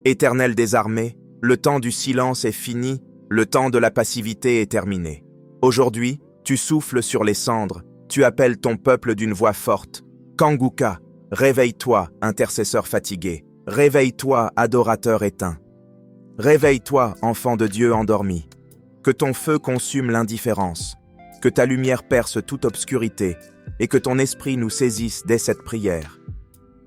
Éternel des armées, le temps du silence est fini, le temps de la passivité est terminé. Aujourd'hui, tu souffles sur les cendres, tu appelles ton peuple d'une voix forte. Kanguka, réveille-toi, intercesseur fatigué. Réveille-toi, adorateur éteint. Réveille-toi, enfant de Dieu endormi. Que ton feu consume l'indifférence, que ta lumière perce toute obscurité, et que ton esprit nous saisisse dès cette prière.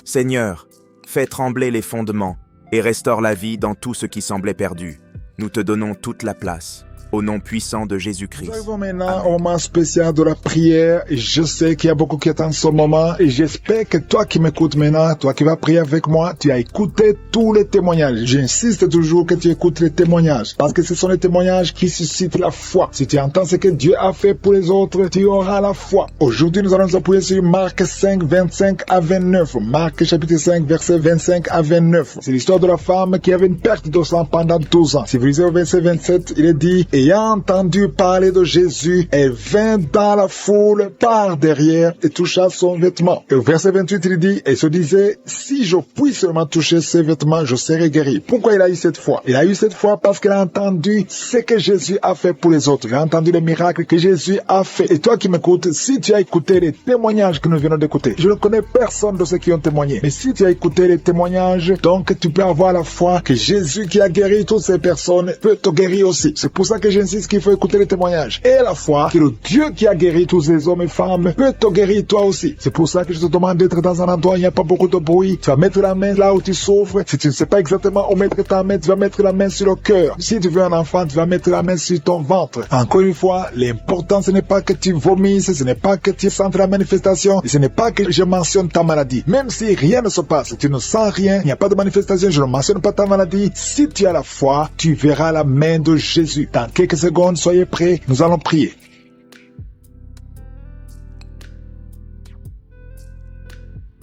Seigneur, fais trembler les fondements, et restaure la vie dans tout ce qui semblait perdu. Nous te donnons toute la place. Au nom puissant de Jésus-Christ. Nous arrivons maintenant au moment spécial de la prière. Je sais qu'il y a beaucoup qui attendent ce moment et j'espère que toi qui m'écoutes maintenant, toi qui vas prier avec moi, tu as écouté tous les témoignages. J'insiste toujours que tu écoutes les témoignages parce que ce sont les témoignages qui suscitent la foi. Si tu entends ce que Dieu a fait pour les autres, tu auras la foi. Aujourd'hui, nous allons nous appuyer sur Marc 5, 25 à 29. Marc chapitre 5, versets 25 à 29. C'est l'histoire de la femme qui avait une perte de sang pendant 12 ans. Si vous lisez au verset 27, il est dit, ayant entendu parler de Jésus, elle vint dans la foule par derrière et toucha son vêtement. Et au verset 28, il dit, et se disait, si je puis seulement toucher ses vêtements, je serai guéri. Pourquoi il a eu cette foi? Il a eu cette foi parce qu'il a entendu ce que Jésus a fait pour les autres. Il a entendu les miracles que Jésus a fait. Et toi qui m'écoutes, si tu as écouté les témoignages que nous venons d'écouter, je ne connais personne de ceux qui ont témoigné, mais si tu as écouté les témoignages, donc tu peux avoir la foi que Jésus qui a guéri toutes ces personnes peut te guérir aussi. C'est pour ça que j'insiste qu'il faut écouter les témoignages. Et la foi que le Dieu qui a guéri tous ces hommes et femmes peut te guérir toi aussi. C'est pour ça que je te demande d'être dans un endroit où il n'y a pas beaucoup de bruit. Tu vas mettre la main là où tu souffres. Si tu ne sais pas exactement où mettre ta main, tu vas mettre la main sur le cœur. Si tu veux un enfant, tu vas mettre la main sur ton ventre. Encore une fois, l'important ce n'est pas que tu vomisses, ce n'est pas que tu sentes la manifestation, ce n'est pas que je mentionne ta maladie. Même si rien ne se passe, tu ne sens rien, il n'y a pas de manifestation, je ne mentionne pas ta maladie. Si tu as la foi, tu verras la main de Jésus. Dans quelques secondes, soyez prêts, nous allons prier.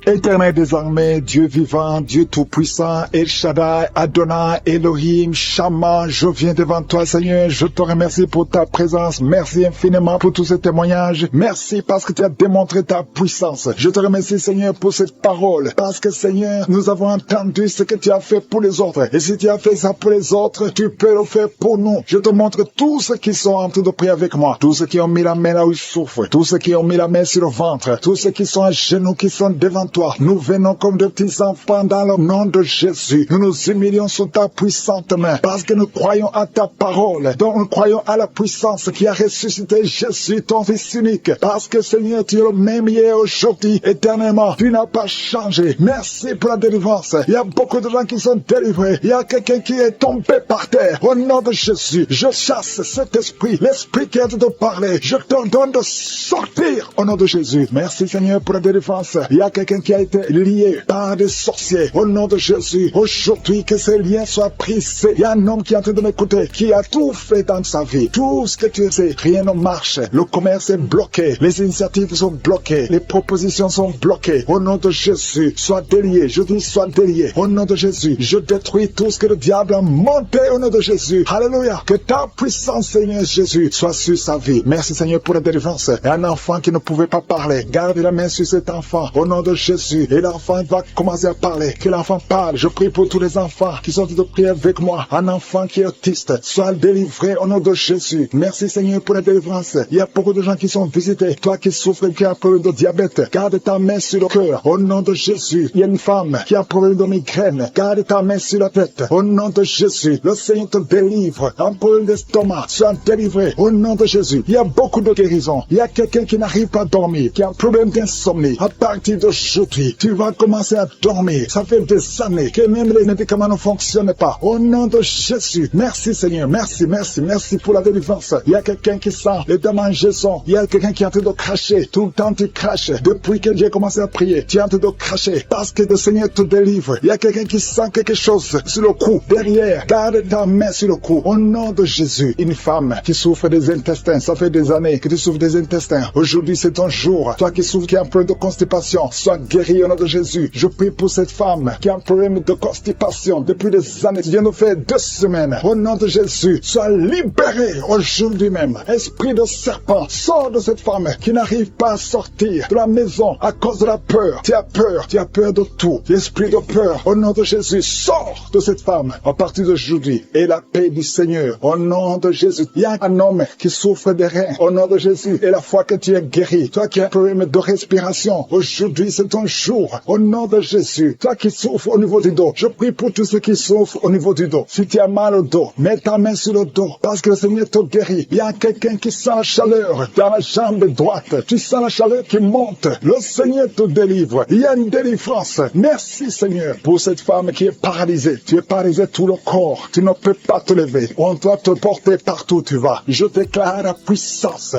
Éternel des armées, Dieu vivant, Dieu tout-puissant, El Shaddai, Adonai, Elohim, Shama, je viens devant toi, Seigneur, je te remercie pour ta présence, merci infiniment pour tous ces témoignages, merci parce que tu as démontré ta puissance. Je te remercie, Seigneur, pour cette parole, parce que, Seigneur, nous avons entendu ce que tu as fait pour les autres, et si tu as fait ça pour les autres, tu peux le faire pour nous. Je te montre tous ceux qui sont en train de prier avec moi, tous ceux qui ont mis la main là où ils souffrent, tous ceux qui ont mis la main sur le ventre, tous ceux qui sont à genoux, qui sont devant toi. Nous venons comme de petits enfants dans le nom de Jésus. Nous nous humilions sous ta puissante main parce que nous croyons à ta parole. Donc nous croyons à la puissance qui a ressuscité Jésus, ton Fils unique. Parce que Seigneur, tu es le même hier, aujourd'hui, éternellement. Tu n'as pas changé. Merci pour la délivrance. Il y a beaucoup de gens qui sont délivrés. Il y a quelqu'un qui est tombé par terre. Au nom de Jésus, je chasse cet esprit, l'esprit qui a de parler. Je t'ordonne de sortir au nom de Jésus. Merci Seigneur pour la délivrance. Il y a quelqu'un qui a été lié par des sorciers. Au nom de Jésus, aujourd'hui que ces liens soient brisés. Il y a un homme qui est en train de m'écouter, qui a tout fait dans sa vie. Tout ce que tu sais, rien ne marche. Le commerce est bloqué. Les initiatives sont bloquées. Les propositions sont bloquées. Au nom de Jésus, sois délié. Je dis sois délié. Au nom de Jésus, je détruis tout ce que le diable a monté au nom de Jésus. Alléluia. Que ta puissance, Seigneur Jésus, soit sur sa vie. Merci Seigneur pour la délivrance. Et un enfant qui ne pouvait pas parler, garde la main sur cet enfant. Au nom de Jésus. Et l'enfant va commencer à parler. Que l'enfant parle. Je prie pour tous les enfants qui sont de prier avec moi. Un enfant qui est autiste, soit délivré au nom de Jésus. Merci Seigneur pour la délivrance. Il y a beaucoup de gens qui sont visités. Toi qui souffres, qui as un problème de diabète, garde ta main sur le cœur. Au nom de Jésus. Il y a une femme qui a un problème de migraine. Garde ta main sur la tête. Au nom de Jésus. Le Seigneur te délivre. Un problème d'estomac, sois délivré. Au nom de Jésus. Il y a beaucoup de guérisons. Il y a quelqu'un qui n'arrive pas à dormir, qui a un problème d'insomnie. À partir d'aujourd'hui, tu vas commencer à dormir. Ça fait des années que même les médicaments ne fonctionnent pas. Au nom de Jésus. Merci Seigneur. Merci pour la délivrance. Il y a quelqu'un qui sent les démangeaisons. Il y a quelqu'un qui est en train de cracher. Tout le temps tu craches. Depuis que j'ai commencé à prier, tu es en train de cracher parce que le Seigneur te délivre. Il y a quelqu'un qui sent quelque chose sur le cou, derrière. Garde ta main sur le cou. Au nom de Jésus. Une femme qui souffre des intestins. Ça fait des années que tu souffres des intestins. Aujourd'hui c'est ton jour. Toi qui souffres, qui as un problème de constipation, sois guéri au nom de Jésus. Je prie pour cette femme qui a un problème de constipation depuis des années. Tu viens de faire 2 semaines. Au nom de Jésus, sois libéré aujourd'hui même. Esprit de serpent, sors de cette femme qui n'arrive pas à sortir de la maison à cause de la peur. Tu as peur de tout. Esprit de peur, au nom de Jésus, sors de cette femme à partir d'aujourd'hui. Et la paix du Seigneur, au nom de Jésus. Il y a un homme qui souffre des reins, au nom de Jésus. Et la fois que tu es guéri, toi qui as un problème de respiration, aujourd'hui c'est ton jour, au nom de Jésus. Toi qui souffres au niveau du dos, je prie pour tous ceux qui souffrent au niveau du dos. Si tu as mal au dos, mets ta main sur le dos, parce que le Seigneur te guérit. Il y a quelqu'un qui sent la chaleur dans la jambe droite. Tu sens la chaleur qui monte. Le Seigneur te délivre. Il y a une délivrance. Merci Seigneur pour cette femme qui est paralysée. Tu es paralysé tout le corps. Tu ne peux pas te lever. On doit te porter partout où tu vas. Je déclare la puissance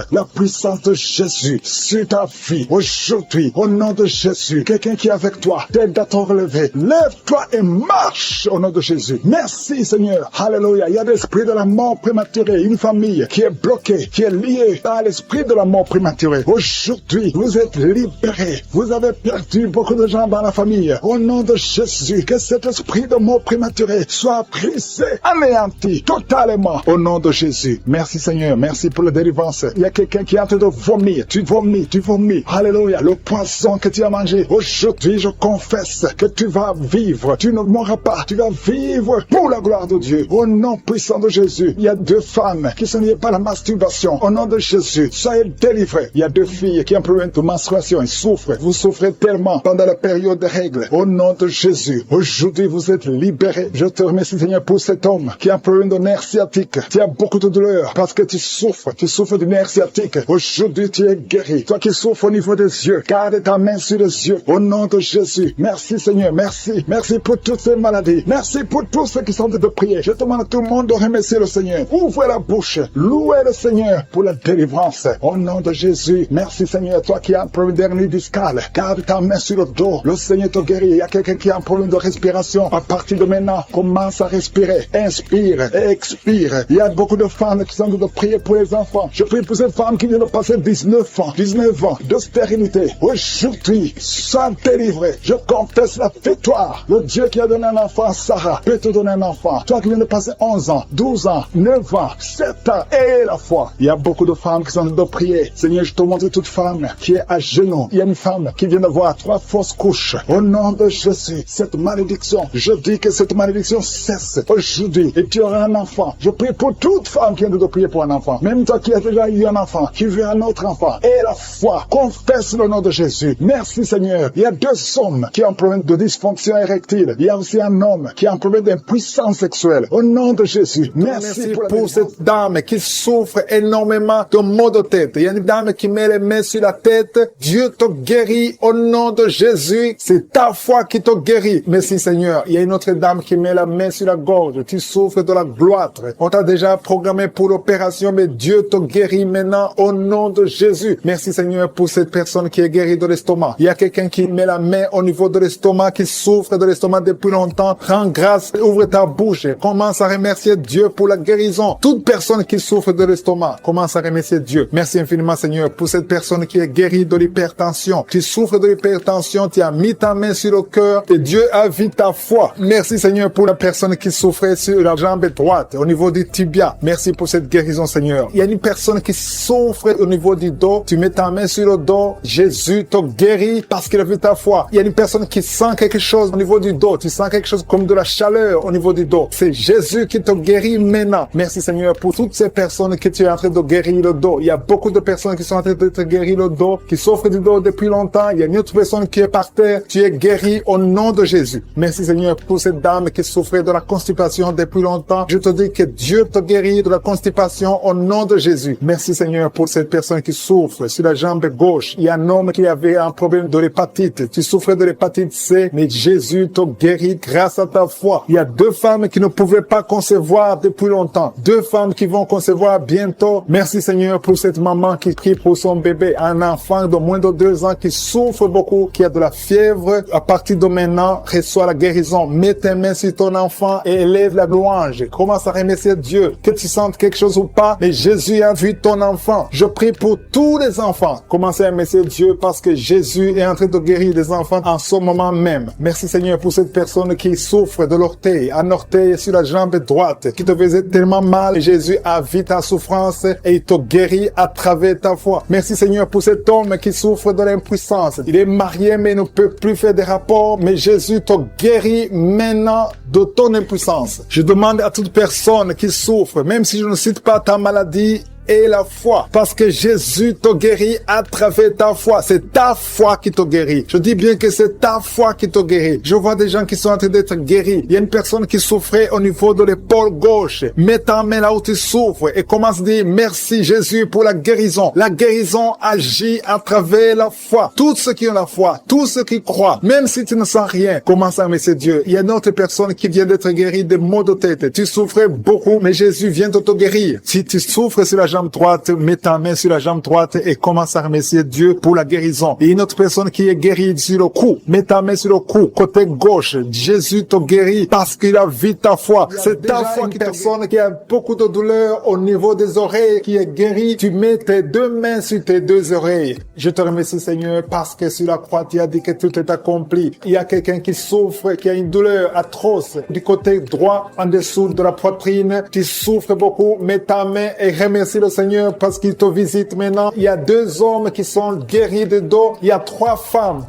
de Jésus sur ta vie. Aujourd'hui, au nom de Jésus, quelqu'un qui est avec toi, t'aide à te relever. Lève-toi et marche au nom de Jésus. Merci Seigneur. Alléluia. Il y a l'esprit de la mort prématurée. Une famille qui est bloquée, qui est liée à l'esprit de la mort prématurée. Aujourd'hui, vous êtes libérés. Vous avez perdu beaucoup de gens dans la famille. Au nom de Jésus, que cet esprit de mort prématurée soit brisé, anéanti totalement. Au nom de Jésus. Merci Seigneur. Merci pour la délivrance. Il y a quelqu'un qui est en train de vomir. Tu vomis. Alléluia. Le poison que tu as mangé. Aujourd'hui, je confesse que tu vas vivre. Tu ne mourras pas. Tu vas vivre pour la gloire de Dieu. Au nom puissant de Jésus. Il y a 2 femmes qui sont liées par la masturbation. Au nom de Jésus, soyez délivrés. Il y a 2 filles qui ont un problème de menstruation. Ils souffrent. Vous souffrez tellement pendant la période de règles. Au nom de Jésus, aujourd'hui, vous êtes libérés. Je te remercie, Seigneur, pour cet homme qui a un problème de nerf sciatique. Tu as beaucoup de douleur parce que tu souffres. Tu souffres du nerf sciatique. Aujourd'hui, tu es guéri. Toi qui souffres au niveau des yeux, garde ta main sur les yeux. Au nom de Jésus. Merci, Seigneur. Merci. Merci pour toutes ces maladies. Merci pour tous ceux qui sont de prier. Je demande à tout le monde de remercier le Seigneur. Ouvrez la bouche. Louez le Seigneur pour la délivrance. Au nom de Jésus. Merci, Seigneur. Toi qui as un problème d'hernie discale, garde ta main sur le dos. Le Seigneur te guérit. Il y a quelqu'un qui a un problème de respiration. À partir de maintenant, commence à respirer. Inspire et expire. Il y a beaucoup de femmes qui sont de prier pour les enfants. Je prie pour ces femmes qui viennent de passer 19 ans de stérilité. Aujourd'hui, sois délivré. Je confesse la victoire. Le Dieu qui a donné un enfant à Sarah peut te donner un enfant. Toi qui viens de passer 11 ans, 12 ans, 9 ans, 7 ans, et la foi. Il y a beaucoup de femmes qui sont de prier. Seigneur, je te montre toute femme qui est à genoux. Il y a une femme qui vient d'avoir 3 fausses couches. Au nom de Jésus, cette malédiction, je dis que cette malédiction cesse aujourd'hui et tu auras un enfant. Je prie pour toute femme qui vient de prier pour un enfant. Même toi qui as déjà eu un enfant, qui veut un autre enfant. Et la foi, confesse le nom de Jésus. Merci Seigneur. Il y a 2 hommes qui ont un problème de dysfonction érectile. Il y a aussi un homme qui a un problème d'impuissance sexuelle. Au nom de Jésus. Merci pour cette dame qui souffre énormément de maux de tête. Il y a une dame qui met les mains sur la tête. Dieu te guérit au nom de Jésus. C'est ta foi qui te guérit. Merci Seigneur. Il y a une autre dame qui met la main sur la gorge. Tu souffres de la gloître. On t'a déjà programmé pour l'opération, mais Dieu te guérit maintenant au nom de Jésus. Merci Seigneur pour cette personne qui est guérie de l'estomac. Il y a quelqu'un qui met la main au niveau de l'estomac, qui souffre de l'estomac depuis longtemps. Rends grâce, ouvre ta bouche. Commence à remercier Dieu pour la guérison. Toute personne qui souffre de l'estomac, commence à remercier Dieu. Merci infiniment Seigneur pour cette personne qui est guérie de l'hypertension. Tu souffres de l'hypertension, tu as mis ta main sur le cœur et Dieu a vu ta foi. Merci Seigneur pour la personne qui souffrait sur la jambe droite, au niveau du tibia. Merci pour cette guérison Seigneur. Il y a une personne qui souffre au niveau du dos. Tu mets ta main sur le dos. Jésus te guérit parce qu'il a vu ta foi. Il y a une personne qui sent quelque chose au niveau du dos. Tu sens quelque chose comme de la chaleur au niveau du dos. C'est Jésus qui te guérit maintenant. Merci Seigneur pour toutes ces personnes que tu es en train de guérir le dos. Il y a beaucoup de personnes qui sont en train de te guérir le dos, qui souffrent du dos depuis longtemps. Il y a une autre personne qui est par terre. Tu es guéri au nom de Jésus. Merci Seigneur pour cette dame qui souffrait de la constipation depuis longtemps. Je te dis que Dieu te guérit de la constipation au nom de Jésus. Merci Seigneur pour cette personne qui souffre sur la jambe gauche. Il y a un homme qui avait un problème de l'hépatite. Tu souffrais de l'hépatite C, mais Jésus te guérit grâce à ta foi. Il y a 2 femmes qui ne pouvaient pas concevoir depuis longtemps. 2 femmes qui vont concevoir bientôt. Merci Seigneur pour cette maman qui prie pour son bébé. Un enfant de moins de 2 ans qui souffre beaucoup, qui a de la fièvre. À partir de maintenant, reçois la guérison. Mets tes mains sur ton enfant et élève la louange. Commence à remercier Dieu. Que tu sentes quelque chose ou pas, mais Jésus a vu ton enfant. Je prie pour tous les enfants. Commencez à remercier Dieu parce que Jésus est en train train de guérir des enfants en ce moment même. Merci Seigneur pour cette personne qui souffre de l'orteil, un orteil sur la jambe droite, qui te faisait tellement mal. Jésus a vu ta souffrance et il te guérit à travers ta foi. Merci Seigneur pour cet homme qui souffre de l'impuissance. Il est marié mais ne peut plus faire des rapports, mais Jésus te guérit maintenant de ton impuissance. Je demande à toute personne qui souffre, même si je ne cite pas ta maladie, et la foi, parce que Jésus te guérit à travers ta foi. C'est ta foi qui te guérit. Je dis bien que c'est ta foi qui te guérit. Je vois des gens qui sont en train d'être guéris. Il y a une personne qui souffrait au niveau de l'épaule gauche. Mets ta main là où tu souffres et commence à dire merci Jésus pour la guérison. La guérison agit à travers la foi. Tous ceux qui ont la foi, tous ceux qui croient, même si tu ne sens rien, commence à remercier Dieu. Il y a une autre personne qui vient d'être guérie de maux de tête. Tu souffrais beaucoup, mais Jésus vient de te guérir. Si tu souffres sur la jambe droite, mets ta main sur la jambe droite et commence à remercier Dieu pour la guérison. Et une autre personne qui est guérie sur le cou, mets ta main sur le cou, côté gauche. Jésus te guérit parce qu'il a vu ta foi. C'est ta foi qui personne qui a beaucoup de douleur au niveau des oreilles qui est guérie. Tu mets tes deux mains sur tes deux oreilles. Je te remercie Seigneur parce que sur la croix tu as dit que tout est accompli. Il y a quelqu'un qui souffre, qui a une douleur atroce du côté droit en dessous de la poitrine. Tu souffres beaucoup, mets ta main et remercie le Seigneur parce qu'il te visite maintenant. Il y a 2 hommes qui sont guéris de dos. Il y a 3 femmes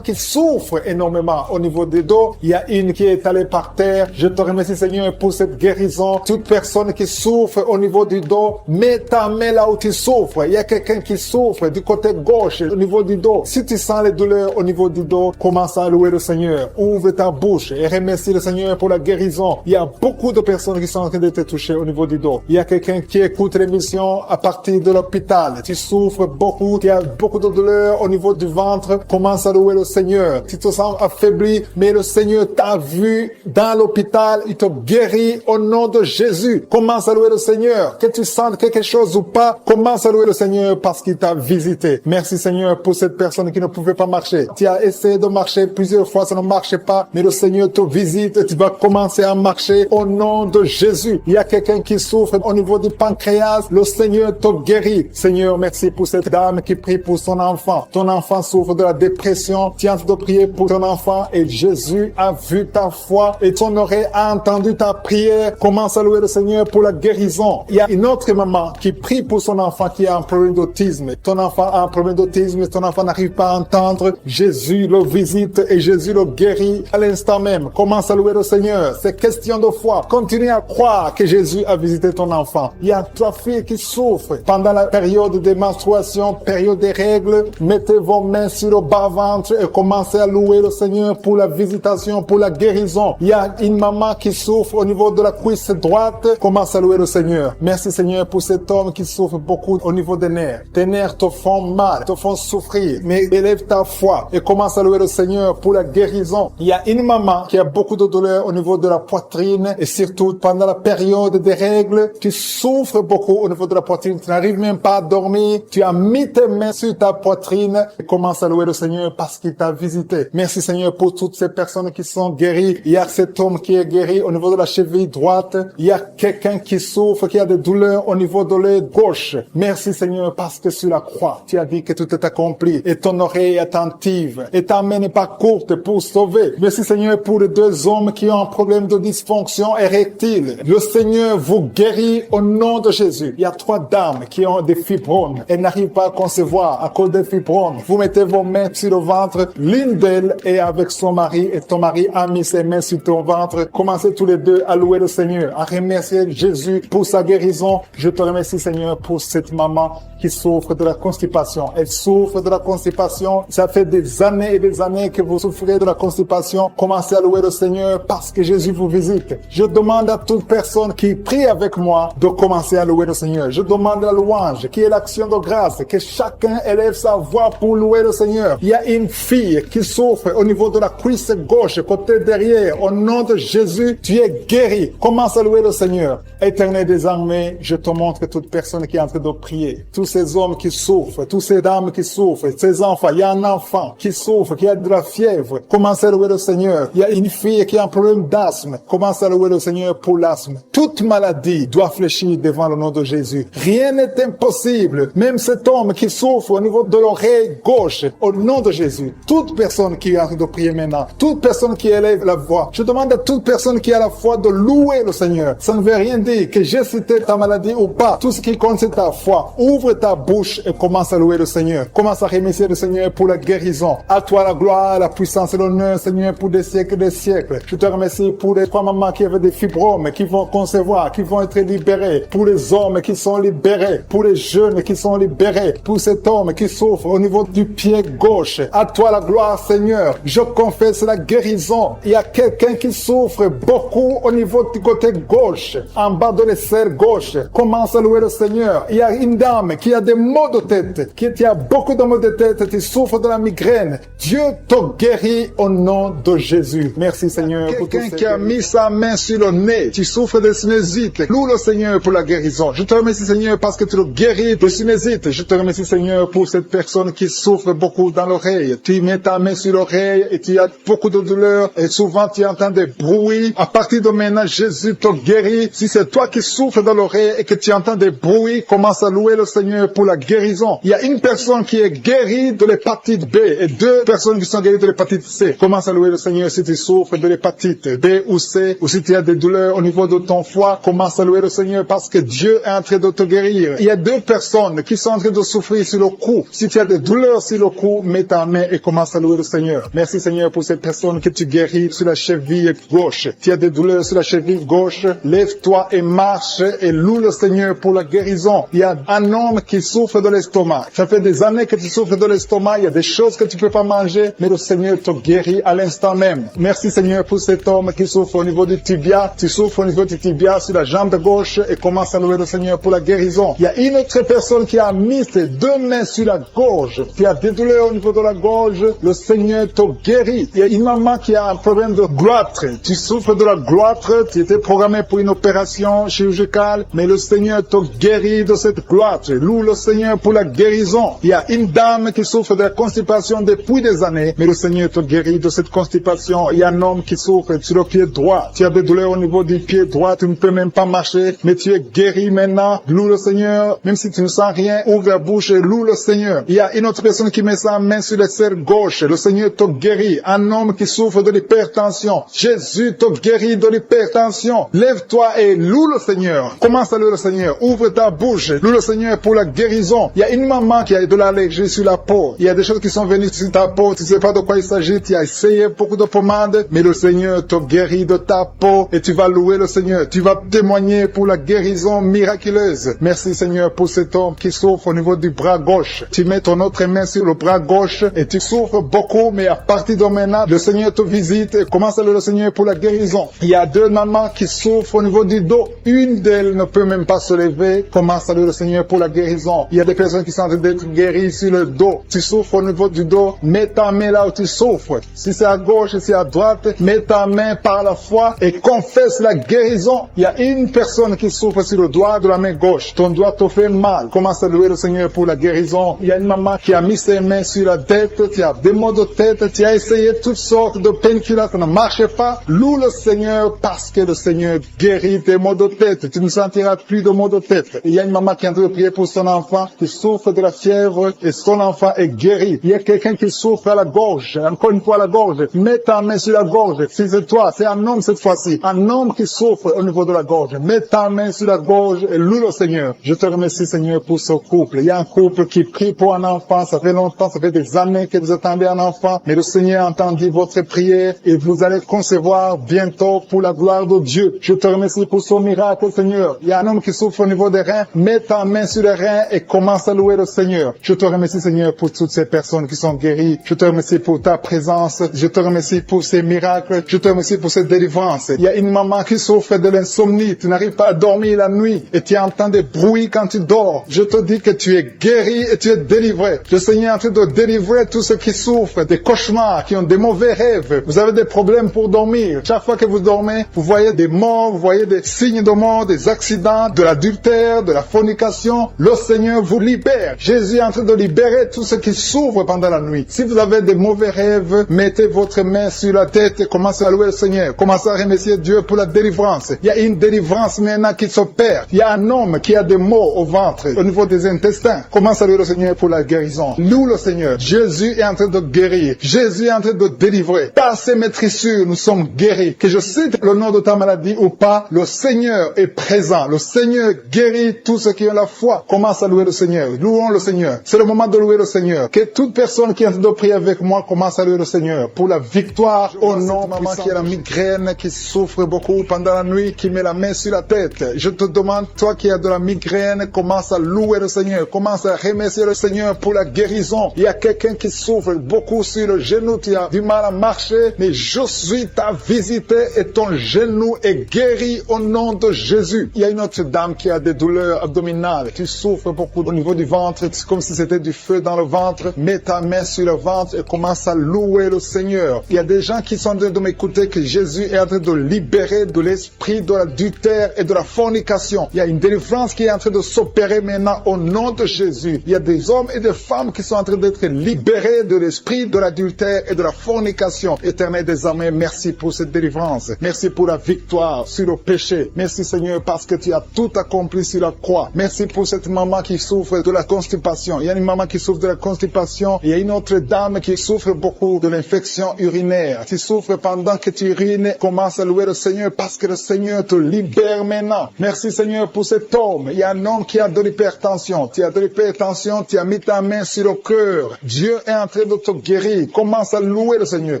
qui souffrent énormément au niveau des dos. Il y a une qui est allée par terre. Je te remercie Seigneur pour cette guérison. Toute personne qui souffre au niveau du dos, mets ta main là où tu souffres. Il y a quelqu'un qui souffre du côté gauche au niveau du dos. Si tu sens les douleurs au niveau du dos, commence à louer le Seigneur. Ouvre ta bouche et remercie le Seigneur pour la guérison. Il y a beaucoup de personnes qui sont en train d'être touchées au niveau du dos. Il y a quelqu'un qui écoute l'émission à partir de l'hôpital. Tu souffres beaucoup, tu as beaucoup de douleur au niveau du ventre. Commence à louer le Seigneur. Tu te sens affaibli, mais le Seigneur t'a vu dans l'hôpital. Il te guérit au nom de Jésus. Commence à louer le Seigneur. Que tu sentes quelque chose ou pas, commence à louer le Seigneur parce qu'il t'a visité. Merci Seigneur pour cette personne qui ne pouvait pas marcher. Tu as essayé de marcher plusieurs fois, ça ne marchait pas, mais le Seigneur te visite et tu vas commencer à marcher au nom de Jésus. Il y a quelqu'un qui souffre au niveau du pancréas. Le Seigneur te guérit. Seigneur, merci pour cette dame qui prie pour son enfant. Ton enfant souffre de la dépression. Tu es en train de prier pour ton enfant et Jésus a vu ta foi et ton oreille a entendu ta prière. Commence à louer le Seigneur pour la guérison. Il y a une autre maman qui prie pour son enfant qui a un problème d'autisme. Ton enfant a un problème d'autisme, ton enfant n'arrive pas à entendre. Jésus le visite et Jésus le guérit à l'instant même. Commence à louer le Seigneur. C'est question de foi. Continue à croire que Jésus a visité ton enfant. Il y a 3 filles qui souffrent pendant la période des menstruations, période des règles. Mettez vos mains sur le bas-ventre et commencez à louer le Seigneur pour la visitation, pour la guérison. Il y a une maman qui souffre au niveau de la cuisse droite. Commence à louer le Seigneur. Merci Seigneur pour cet homme qui souffre beaucoup au niveau des nerfs. Tes nerfs te font mal, te font souffrir. Mais élève ta foi et commence à louer le Seigneur pour la guérison. Il y a une maman qui a beaucoup de douleur au niveau de la poitrine et surtout pendant la période des règles. Tu souffres beaucoup au niveau de la poitrine. Tu n'arrives même pas à dormir. Tu as mis tes mains sur ta poitrine et commence à louer le Seigneur parce qu'il t'a visité. Merci Seigneur pour toutes ces personnes qui sont guéries. Il y a cet homme qui est guéri au niveau de la cheville droite. Il y a quelqu'un qui souffre, qui a des douleurs au niveau de l'œil gauche. Merci Seigneur parce que sur la croix, tu as dit que tout est accompli et ton oreille est attentive et ta main n'est pas courte pour sauver. Merci Seigneur pour les 2 hommes qui ont un problème de dysfonction érectile. Le Seigneur vous guérit au nom de Jésus. Il y a 3 dames qui ont des fibromes. Elles n'arrivent pas à concevoir à cause des fibromes. Vous mettez vos mains sur le ventre. L'une d'elles est avec son mari et ton mari a mis ses mains sur ton ventre. Commencez tous les 2 à louer le Seigneur, à remercier Jésus pour sa guérison. Je te remercie Seigneur pour cette maman qui souffre de la constipation. Elle souffre de la constipation. Ça fait des années et des années que vous souffrez de la constipation. Commencez à louer le Seigneur parce que Jésus vous visite. Je demande à toute personne qui prie avec moi de commencer à louer le Seigneur. Je demande la louange, qui est l'action de grâce, que chacun élève sa voix pour louer le Seigneur. Il y a une fille qui souffre au niveau de la cuisse gauche, côté derrière. Au nom de Jésus, tu es guéri. Commence à louer le Seigneur. Éternel des armées, je te montre toute personne qui est en train de prier. Tous ces hommes qui souffrent, toutes ces dames qui souffrent, ces enfants. Il y a un enfant qui souffre, qui a de la fièvre. Commence à louer le Seigneur. Il y a une fille qui a un problème d'asthme. Commence à louer le Seigneur pour l'asthme. Toute maladie doit fléchir devant le nom de Jésus. Jésus. Rien n'est impossible. Même cet homme qui souffre au niveau de l'oreille gauche, au nom de Jésus. Toute personne qui est en train de prier maintenant, toute personne qui élève la voix, je demande à toute personne qui a la foi de louer le Seigneur. Ça ne veut rien dire que j'ai cité ta maladie ou pas. Tout ce qui compte, c'est ta foi. Ouvre ta bouche et commence à louer le Seigneur. Commence à remercier le Seigneur pour la guérison. À toi la gloire, la puissance et l'honneur, Seigneur, pour des siècles et des siècles. Je te remercie pour les trois mamans qui avaient des fibromes, qui vont concevoir, qui vont être libérés. Pour les hommes qui sont libérés. Pour les jeunes qui sont libérés. Pour cet homme qui souffre au niveau du pied gauche. À toi la gloire, Seigneur. Je confesse la guérison. Il y a quelqu'un qui souffre beaucoup au niveau du côté gauche, en bas de l'aisselle gauche. Commence à louer le Seigneur. Il y a une dame qui a des maux de tête, qui a beaucoup de maux de tête, qui souffre de la migraine. Dieu te guérit au nom de Jésus. Merci Seigneur. Quelqu'un qui a mis sa main sur le nez, tu souffres de sinusite. Loue le Seigneur pour la guérison. Je te remercie Seigneur parce que tu le guéris de sinusite. Je te remercie Seigneur pour cette personne qui souffre beaucoup dans l'oreille. Tu mets ta main sur l'oreille et tu as beaucoup de douleur et souvent tu entends des bruits. À partir de maintenant, Jésus te guérit. Si c'est toi qui souffres dans l'oreille et que tu entends des bruits, commence à louer le Seigneur pour la guérison. Il y a une personne qui est guérie de l'hépatite B et deux personnes qui sont guéries de l'hépatite C. Commence à louer le Seigneur si tu souffres de l'hépatite B ou C, ou si tu as des douleurs au niveau de ton foie. Commence à louer le Seigneur parce que Dieu est en train de te guérir. Il y a deux personnes qui sont en train de souffrir sur le cou. Si tu as des douleurs sur le cou, mets ta main et commence à louer le Seigneur. Merci Seigneur pour cette personne que tu guéris sur la cheville gauche. Tu as des douleurs sur la cheville gauche, lève-toi et marche et loue le Seigneur pour la guérison. Il y a un homme qui souffre de l'estomac. Ça fait des années que tu souffres de l'estomac. Il y a des choses que tu peux pas manger, mais le Seigneur te guérit à l'instant même. Merci Seigneur pour cet homme qui souffre au niveau du tibia. Tu souffres au niveau du tibia sur la jambe gauche et commence à louer le Seigneur pour la guérison. Il y a une autre personne qui a mis ses deux mains sur la gorge. Tu as des douleurs au niveau de la gorge. Le Seigneur te guérit. Il y a une maman qui a un problème de gloître. Tu souffres de la gloître. Tu étais programmé pour une opération chirurgicale, mais le Seigneur te guérit de cette gloître. Loue le Seigneur pour la guérison. Il y a une dame qui souffre de la constipation depuis des années, mais le Seigneur te guérit de cette constipation. Il y a un homme qui souffre sur le pied droit. Tu as des douleurs au niveau du pied droit, tu ne peux même pas marcher, mais tu es guéri maintenant. Loue le Seigneur, même si tu ne sens rien, ouvre la bouche et loue le Seigneur. Il y a une autre personne qui met sa main sur l'aisselle gauche. Le Seigneur te guérit. Un homme qui souffre de l'hypertension. Jésus te guérit de l'hypertension. Lève-toi et loue le Seigneur. Commence à louer le Seigneur. Ouvre ta bouche. Loue le Seigneur pour la guérison. Il y a une maman qui a de l'allergie sur la peau. Il y a des choses qui sont venues sur ta peau. Tu ne sais pas de quoi il s'agit. Tu as essayé beaucoup de pommades, mais le Seigneur te guérit de ta peau et tu vas louer le Seigneur. Tu vas témoigner pour la guérison miraculeuse. Merci Seigneur pour cet homme qui souffre au niveau du bras gauche. Tu mets ton autre main sur le bras gauche et tu souffres beaucoup, mais à partir de maintenant, le Seigneur te visite et commence à louer le Seigneur pour la guérison. Il y a deux mamans qui souffrent au niveau du dos. Une d'elles ne peut même pas se lever. Commence à louer le Seigneur pour la guérison. Il y a des personnes qui sont en train d'être guéries sur le dos. Tu souffres au niveau du dos. Mets ta main là où tu souffres. Si c'est à gauche, si c'est à droite, mets ta main par la foi et confesse la guérison. Il y a une personne qui souffre sur le doigt de la main gauche. Ton doigt te fait mal. Commence à louer le Seigneur pour la guérison. Il y a une maman qui a mis ses mains sur la tête. Tu as des maux de tête. Tu as essayé toutes sortes de painkillers. Ça ne marchait pas. Loue le Seigneur parce que le Seigneur guérit tes maux de tête. Tu ne sentiras plus de maux de tête. Il y a une maman qui est en train de prier pour son enfant qui souffre de la fièvre et son enfant est guéri. Il y a quelqu'un qui souffre à la gorge. Encore une fois à la gorge. Mets ta main sur la gorge. Si c'est toi, c'est un homme cette fois-ci. Un homme qui souffre au niveau de la gorge. Mets ta main sur la gorge et loue le Seigneur. Je te remercie Seigneur pour ce couple. Il y a un couple qui prie pour un enfant. Ça fait longtemps, ça fait des années que vous attendez un enfant. Mais le Seigneur a entendu votre prière et vous allez concevoir bientôt pour la gloire de Dieu. Je te remercie pour ce miracle Seigneur. Il y a un homme qui souffre au niveau des reins. Mets ta main sur les reins et commence à louer le Seigneur. Je te remercie Seigneur pour toutes ces personnes qui sont guéries. Je te remercie pour ta présence. Je te remercie pour ces miracles. Je te remercie pour cette délivrance. Il y a une maman qui souffre de l'insomnie. Tu n'arrives pas à dormir la nuit et tu entends des bruits quand tu dors. Je te dis que tu es guéri et tu es délivré. Le Seigneur est en train de délivrer tous ceux qui souffrent des cauchemars, qui ont des mauvais rêves. Vous avez des problèmes pour dormir. Chaque fois que vous dormez, vous voyez des morts, vous voyez des signes de mort, des accidents, de l'adultère, de la fornication. Le Seigneur vous libère. Jésus est en train de libérer tous ceux qui souffrent pendant la nuit. Si vous avez des mauvais rêves, mettez votre main sur la tête et commencez à louer le Seigneur. Commencez à remercier Dieu pour la délivrance. Il y a une délivrance maintenant qui s'opère. Il y a un un homme qui a des maux au ventre, au niveau des intestins. Commence à louer le Seigneur pour la guérison. Loue le Seigneur. Jésus est en train de guérir. Jésus est en train de délivrer. Par ses maîtrissures, nous sommes guéris. Que je cite le nom de ta maladie ou pas, le Seigneur est présent. Le Seigneur guérit tous ceux qui ont la foi. Commence à louer le Seigneur. Louons le Seigneur. C'est le moment de louer le Seigneur. Que toute personne qui est en train de prier avec moi commence à louer le Seigneur pour la victoire au nom de maman qui a la migraine, qui souffre beaucoup pendant la nuit, qui met la main sur la tête. Je te demande, toi qui as de la migraine, commence à louer le Seigneur. Commence à remercier le Seigneur pour la guérison. Il y a quelqu'un qui souffre beaucoup sur le genou, tu as du mal à marcher, mais je suis ta visité et ton genou est guéri au nom de Jésus. Il y a une autre dame qui a des douleurs abdominales. Tu souffres beaucoup au niveau du ventre, c'est comme si c'était du feu dans le ventre. Mets ta main sur le ventre et commence à louer le Seigneur. Il y a des gens qui sont en train de m'écouter que Jésus est en train de libérer de l'esprit de l'adultère et de la fornication. Il y a une délivrance qui est en train de s'opérer maintenant au nom de Jésus. Il y a des hommes et des femmes qui sont en train d'être libérés de l'esprit de l'adultère et de la fornication. Éternel des armées, merci pour cette délivrance. Merci pour la victoire sur le péché. Merci Seigneur parce que tu as tout accompli sur la croix. Merci pour cette maman qui souffre de la constipation. Il y a une maman qui souffre de la constipation. Il y a une autre dame qui souffre beaucoup de l'infection urinaire. Tu souffres pendant que tu urines. Commence à louer le Seigneur parce que le Seigneur te libère maintenant. Merci Seigneur pour cet homme. Il y a un homme qui a de l'hypertension. Tu as de l'hypertension, tu as mis ta main sur le cœur. Dieu est en train de te guérir. Commence à louer le Seigneur.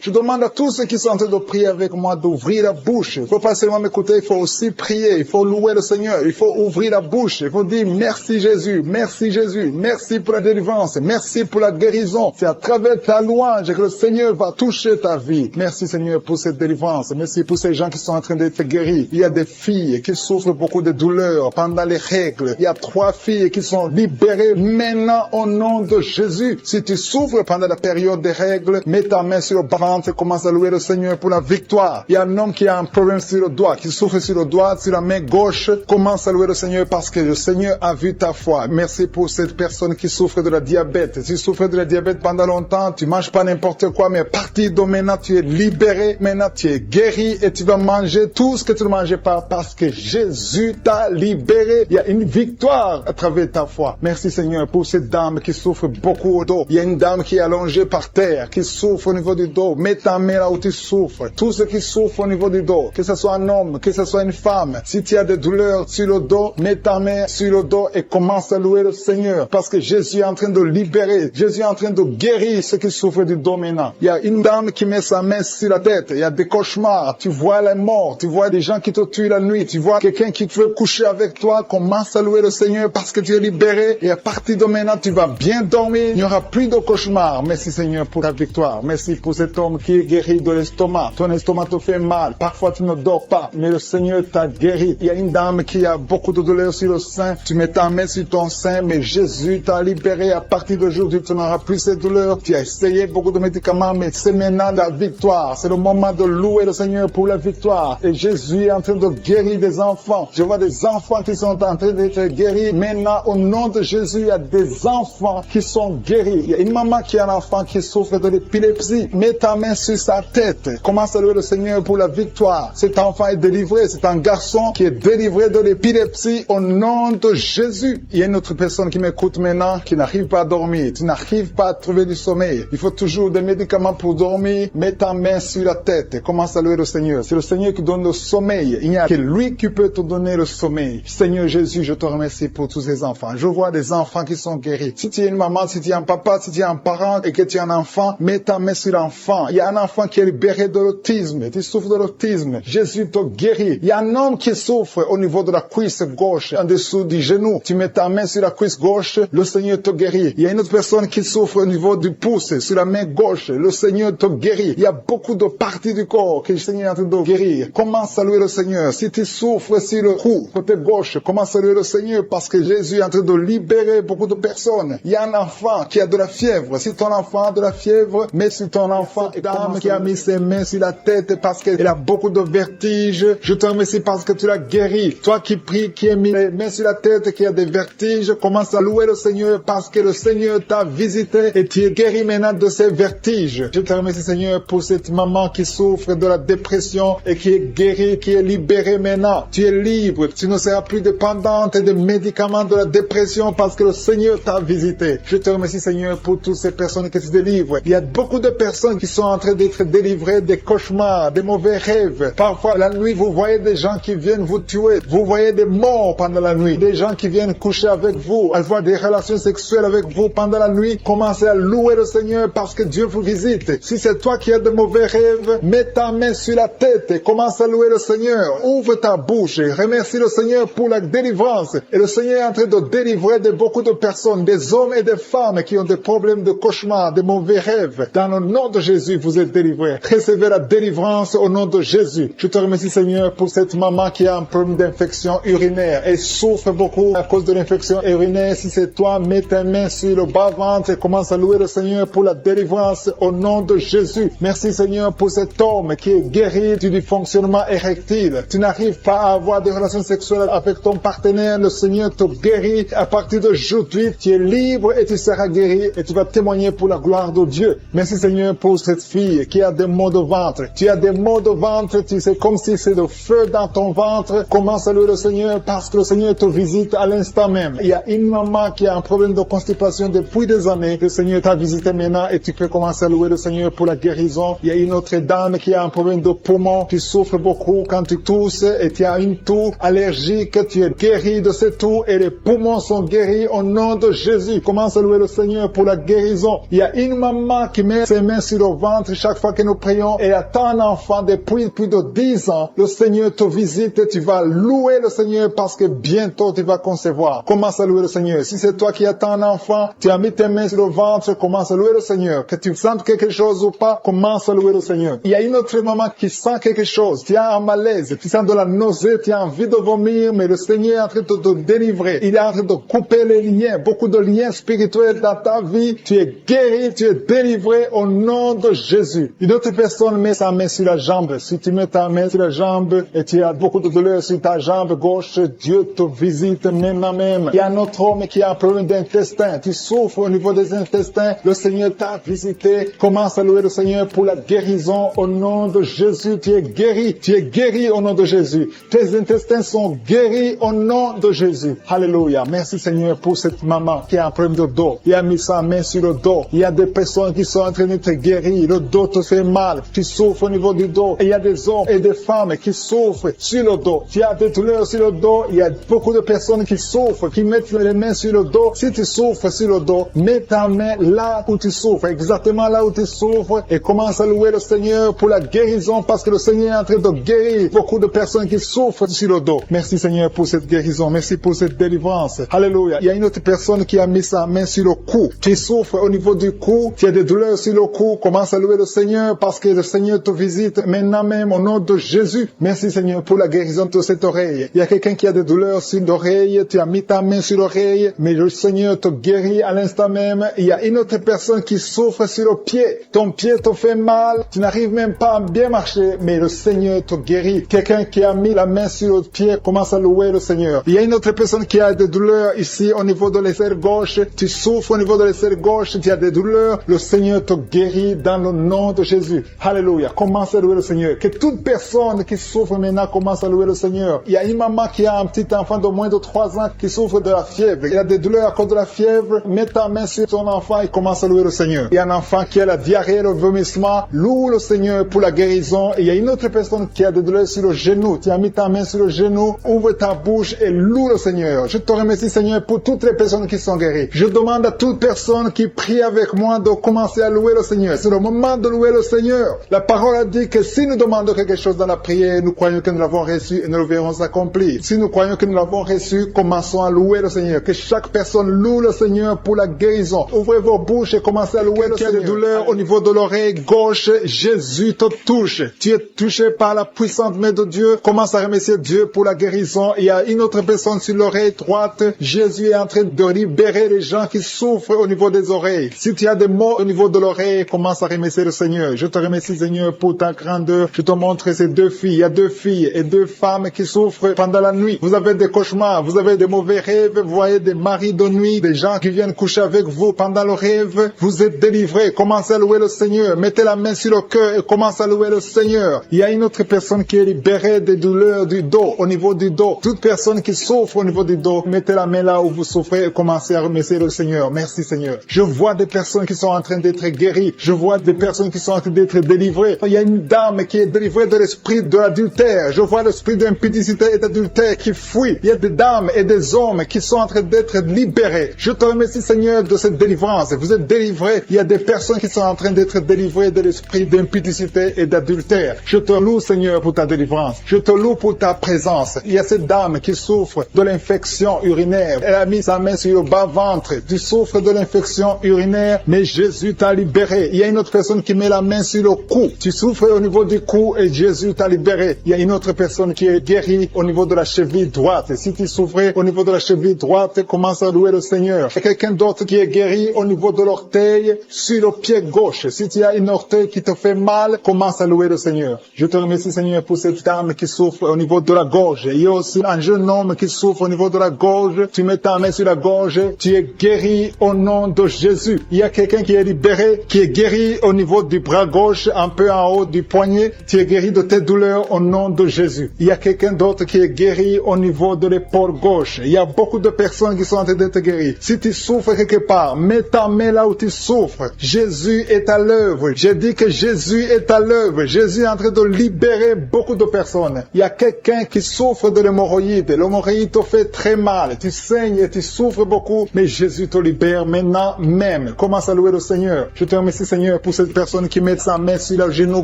Je demande à tous ceux qui sont en train de prier avec moi d'ouvrir la bouche. Il ne faut pas seulement m'écouter, il faut aussi prier. Il faut louer le Seigneur. Il faut ouvrir la bouche. Il faut dire merci Jésus, merci Jésus, merci pour la délivrance, merci pour la guérison. C'est à travers ta louange que le Seigneur va toucher ta vie. Merci Seigneur pour cette délivrance. Merci pour ces gens qui sont en train d'être guéris. Il y a des filles qui souffrent beaucoup de douleurs pendant les règles. Il y a 3 filles qui sont libérées maintenant au nom de Jésus. Si tu souffres pendant la période des règles, mets ta main sur le ventre et commence à louer le Seigneur pour la victoire. Il y a un homme qui a un problème sur le doigt, qui souffre sur le doigt, sur la main gauche. Commence à louer le Seigneur parce que le Seigneur a vu ta foi. Merci pour cette personne qui souffre de la diabète. Si tu souffres de la diabète pendant longtemps, tu manges pas n'importe quoi, mais à partir de maintenant, tu es libéré. Maintenant, tu es guéri et tu vas manger tout ce que tu ne mangeais pas parce que Jésus t'a libéré. Il y a une victoire à travers ta foi. Merci Seigneur pour cette dame qui souffre beaucoup au dos. Il y a une dame qui est allongée par terre, qui souffre au niveau du dos. Mets ta main là où tu souffres. Tous ceux qui souffrent au niveau du dos, que ce soit un homme, que ce soit une femme, si tu as des douleurs sur le dos, mets ta main sur le dos et commence à louer le Seigneur parce que Jésus est en train de libérer. Jésus est en train de guérir ceux qui souffrent du dos maintenant. Il y a une dame qui met sa main sur la tête. Il y a des cauchemars. Tu vois les morts. Tu vois des gens qui te tuent la nuit. Tu vois quelqu'un qui veut coucher avec toi. Commence à louer le Seigneur parce que tu es libéré. Et à partir de maintenant, tu vas bien dormir. Il n'y aura plus de cauchemars. Merci Seigneur pour ta victoire. Merci pour cet homme qui est guéri de l'estomac. Ton estomac te fait mal. Parfois, tu ne dors pas. Mais le Seigneur t'a guéri. Il y a une dame qui a beaucoup de douleurs sur le sein. Tu mets ta main sur ton sein. Mais Jésus t'a libéré. À partir d'aujourd'hui, tu n'auras plus ces douleurs. Tu as essayé beaucoup de médicaments, mais c'est maintenant la victoire. C'est le moment de louer le Seigneur pour la victoire. Et Jésus est en train de guérir des enfants. Je vois des enfants qui sont en train d'être guéris. Maintenant, au nom de Jésus, il y a des enfants qui sont guéris. Il y a une maman qui a un enfant qui souffre de l'épilepsie. Mets ta main sur sa tête. Commence à louer le Seigneur pour la victoire. Cet enfant est délivré. C'est un garçon qui est délivré de l'épilepsie au nom de Jésus. Il y a une autre personne qui m'écoute maintenant qui n'arrive pas à dormir. Tu n'arrives pas à trouver du sommeil. Il faut toujours des médicaments pour dormir. Mets ta main sur la tête et commence à louer le Seigneur. C'est le Seigneur qui donne le sommeil. Il n'y a que lui qui peut te donner le sommeil. Seigneur Jésus, je te remercie pour tous ces enfants. Je vois des enfants qui sont guéris. Si tu es une maman, si tu es un papa, si tu es un parent et que tu es un enfant, mets ta main sur l'enfant. Il y a un enfant qui est libéré de l'autisme. Tu souffres de l'autisme. Jésus te guérit. Il y a un homme qui souffre au niveau de la cuisse gauche, en dessous du genou. Tu mets ta main sur la cuisse gauche, le Seigneur te guérit. Il y a une autre personne qui souffre au niveau du pouce, sur la main gauche, le Seigneur te guérit. Il y a beaucoup de parties du corps que le Seigneur est en train de guérir. Commence à louer le Seigneur. Si tu souffres sur le cou, côté gauche, commence à louer le Seigneur parce que Jésus est en train de libérer beaucoup de personnes. Il y a un enfant qui a de la fièvre. Si ton enfant a de la fièvre, mets sur ton enfant. Une dame qui a mis ses mains sur la tête parce qu'elle a beaucoup de vertiges. Je te remercie parce que tu l'as guéri. Toi qui pries, qui as mis les mains sur la tête, qui a des vertiges, commence à louer le Seigneur parce que le Seigneur t'a visité et tu es guéri maintenant de ces vertiges. Je te remercie Seigneur pour cette maman qui souffre de la dépression et qui est guérie, qui est libérée maintenant. Tu es libre. Tu ne seras plus plus dépendante des médicaments de la dépression parce que le Seigneur t'a visité. Je te remercie, Seigneur, pour toutes ces personnes qui se délivrent. Il y a beaucoup de personnes qui sont en train d'être délivrées des cauchemars, des mauvais rêves. Parfois, la nuit, vous voyez des gens qui viennent vous tuer. Vous voyez des morts pendant la nuit. Des gens qui viennent coucher avec vous, avoir des relations sexuelles avec vous pendant la nuit. Commencez à louer le Seigneur parce que Dieu vous visite. Si c'est toi qui as de mauvais rêves, mets ta main sur la tête et commence à louer le Seigneur. Ouvre ta bouche et remercie le Seigneur pour la délivrance. Et le Seigneur est en train de délivrer de beaucoup de personnes, des hommes et des femmes qui ont des problèmes de cauchemar, de mauvais rêves. Dans le nom de Jésus, vous êtes délivrés. Recevez la délivrance au nom de Jésus. Je te remercie, Seigneur, pour cette maman qui a un problème d'infection urinaire et souffre beaucoup à cause de l'infection urinaire. Si c'est toi, mets ta main sur le bas-ventre et commence à louer le Seigneur pour la délivrance au nom de Jésus. Merci, Seigneur, pour cet homme qui est guéri du dysfonctionnement érectile. Tu n'arrives pas à avoir des relations sexuelles avec ton partenaire. Le Seigneur te guérit. À partir d'aujourd'hui, tu es libre et tu seras guéri et tu vas témoigner pour la gloire de Dieu. Merci, Seigneur, pour cette fille qui a des maux de ventre. Tu as des maux de ventre, tu sais, comme si c'est le feu dans ton ventre. Commence à louer le Seigneur parce que le Seigneur te visite à l'instant même. Il y a une maman qui a un problème de constipation depuis des années. Le Seigneur t'a visité maintenant et tu peux commencer à louer le Seigneur pour la guérison. Il y a une autre dame qui a un problème de poumon. Tu souffres beaucoup quand tu tousses et tu as une toux allergique. Tu es guéri de cette toux et les poumons sont guéris au nom de Jésus. Commence à louer le Seigneur pour la guérison. Il y a une maman qui met ses mains sur le ventre chaque fois que nous prions et attend un enfant depuis plus de 10 ans. Le Seigneur te visite et tu vas louer le Seigneur parce que bientôt tu vas concevoir. Commence à louer le Seigneur. Si c'est toi qui attends un enfant, tu as mis tes mains sur le ventre, commence à louer le Seigneur. Que tu sentes quelque chose ou pas, commence à louer le Seigneur. Il y a une autre maman qui sent quelque chose. Tu as un malaise, tu sens de la nausée, tu as envie de vomir, mais le Seigneur est en train de te délivrer. Il est en train de couper les liens, beaucoup de liens spirituels dans ta vie. Tu es guéri, tu es délivré au nom de Jésus. Une autre personne met sa main sur la jambe. Si tu mets ta main sur la jambe et tu as beaucoup de douleur sur ta jambe gauche, Dieu te visite maintenant même. Il y a un autre homme qui a un problème d'intestin. Tu souffres au niveau des intestins. Le Seigneur t'a visité. Commence à louer le Seigneur pour la guérison au nom de Jésus. Tu es guéri. Tu es guéri au nom de Jésus. Tes intestins sont guéris au nom de Jésus. Alléluia. Merci Seigneur pour cette maman qui a un problème de dos. Il a mis sa main sur le dos. Il y a des personnes qui sont en train d'être guéries. Le dos te fait mal. Tu souffres au niveau du dos. Et il y a des hommes et des femmes qui souffrent sur le dos. Tu as des douleurs sur le dos. Il y a beaucoup de personnes qui souffrent, qui mettent les mains sur le dos. Si tu souffres sur le dos, mets ta main là où tu souffres, exactement là où tu souffres, et commence à louer le Seigneur pour la guérison parce que le Seigneur est en train de guérir beaucoup de personnes qui souffrent sur le dos. Merci Seigneur pour cette guérison. Merci pour cette délivrance. Alléluia. Il y a une autre personne qui a mis sa main sur le cou. Tu souffres au niveau du cou. Tu as des douleurs sur le cou. Commence à louer le Seigneur parce que le Seigneur te visite maintenant même au nom de Jésus. Merci Seigneur pour la guérison de cette oreille. Il y a quelqu'un qui a des douleurs sur l'oreille. Tu as mis ta main sur l'oreille, mais le Seigneur te guérit à l'instant même. Il y a une autre personne qui souffre sur le pied. Ton pied te fait mal. Tu n'arrives même pas à bien marcher, mais le Seigneur te guérit. Quelqu'un qui a mis la main sur le pied commence à louer le Seigneur. Il y a une autre personne qui a des douleurs ici au niveau de l'aisselle gauche. Tu souffres au niveau de l'aisselle gauche. Tu as des douleurs. Le Seigneur te guérit dans le nom de Jésus. Alléluia. Commence à louer le Seigneur. Que toute personne qui souffre maintenant commence à louer le Seigneur. Il y a une maman qui a un petit enfant de moins de 3 ans qui souffre de la fièvre. Il a des douleurs à cause de la fièvre. Mets ta main sur ton enfant et commence à louer le Seigneur. Il y a un enfant qui a la diarrhée, le vomissement. Loue le Seigneur pour la guérison. Et il y a une autre personne qui a des douleurs sur le genou. Tu as mis ta main sur le genou. Ouvre ta bouche et loue le Seigneur. Je te remercie Seigneur pour toutes les personnes qui sont guéries. Je demande à toute personne qui prie avec moi de commencer à louer le Seigneur. C'est le moment de louer le Seigneur. La parole a dit que si nous demandons quelque chose dans la prière, nous croyons que nous l'avons reçu et nous le verrons s'accomplir. Si nous croyons que nous l'avons reçu, commençons à louer le Seigneur. Que chaque personne loue le Seigneur pour la guérison. Ouvrez vos bouches et commencez à louer le Seigneur. Tu as des douleurs au niveau de l'oreille gauche, Jésus te touche. Tu es touché par la puissante main de Dieu. Commence à remercier Dieu pour la guérison. Il y a une autre personne sur l'oreille droite. Jésus est en train de libérer les gens qui souffrent au niveau des oreilles. Si tu as des maux au niveau de l'oreille, commence à remercier le Seigneur. Je te remercie Seigneur pour ta grandeur. Je te montre ces 2 filles. Il y a 2 filles et 2 femmes qui souffrent pendant la nuit. Vous avez des cauchemars, vous avez des mauvais rêves, vous voyez des maris de nuit, des gens qui viennent coucher avec vous pendant le rêve. Vous êtes délivrés. Commencez à louer le Seigneur. Mettez la main sur le cœur et commencez à louer le Seigneur. Il y a une autre personne qui est libérée des douleurs du dos, au niveau du dos. Toute personne qui souffre au niveau du dos, mettez la main là où vous souffrez et commencez à remercier le Seigneur. Merci Seigneur. Je vois des personnes qui sont en train d'être guéries. Je vois des personnes qui sont en train d'être délivrées. Il y a une dame qui est délivrée de l'esprit de l'adultère. Je vois l'esprit d'impudicité et d'adultère qui fuit. Il y a des dames et des hommes qui sont en train d'être libérés. Je te remercie Seigneur de cette délivrance. Vous êtes délivrés. Il y a des personnes qui sont en train d'être délivrées de l'esprit d'impudicité et d'adultère. Je te loue Seigneur pour ta délivrance. Je te loue pour ta présence. Il y a cette dame qui souffre de l'infection urinaire. Elle a mis sa main sur le bas-ventre. Tu souffres de l'infection urinaire, mais Jésus t'a libéré. Il y a une autre personne qui met la main sur le cou. Tu souffres au niveau du cou et Jésus t'a libéré. Il y a une autre personne qui est guérie au niveau de la cheville droite. Si tu souffrais au niveau de la cheville droite, commence à louer le Seigneur. Il y a quelqu'un d'autre qui est guéri au niveau de l'orteil sur le pied gauche. Si tu as une orteil qui te fait mal, commence à louer le Seigneur. Je te remercie Seigneur pour cette dame qui souffre au niveau de la gorge. Il y a aussi un jeune homme qui souffre au niveau de la gorge. Tu mets ta main sur la gorge. Tu es guéri au nom de Jésus. Il y a quelqu'un qui est libéré, qui est guéri au niveau du bras gauche, un peu en haut du poignet. Tu es guéri de tes douleurs au nom de Jésus. Il y a quelqu'un d'autre qui est guéri au niveau de l'épaule gauche. Il y a beaucoup de personnes qui sont en train d'être guéries. Si tu souffres quelque part, mets ta main là où tu souffres. Jésus est à l'œuvre. J'ai dit que Jésus est à l'œuvre. Jésus est en train de libérer beaucoup de personnes. Il y a quelqu'un qui souffre de l'hémorroïde. L'hémorroïde te fait très mal. Tu saignes et tu souffres beaucoup, mais Jésus te libère maintenant même. Commence à louer le Seigneur. Je te remercie Seigneur pour cette personne qui met sa main sur le genou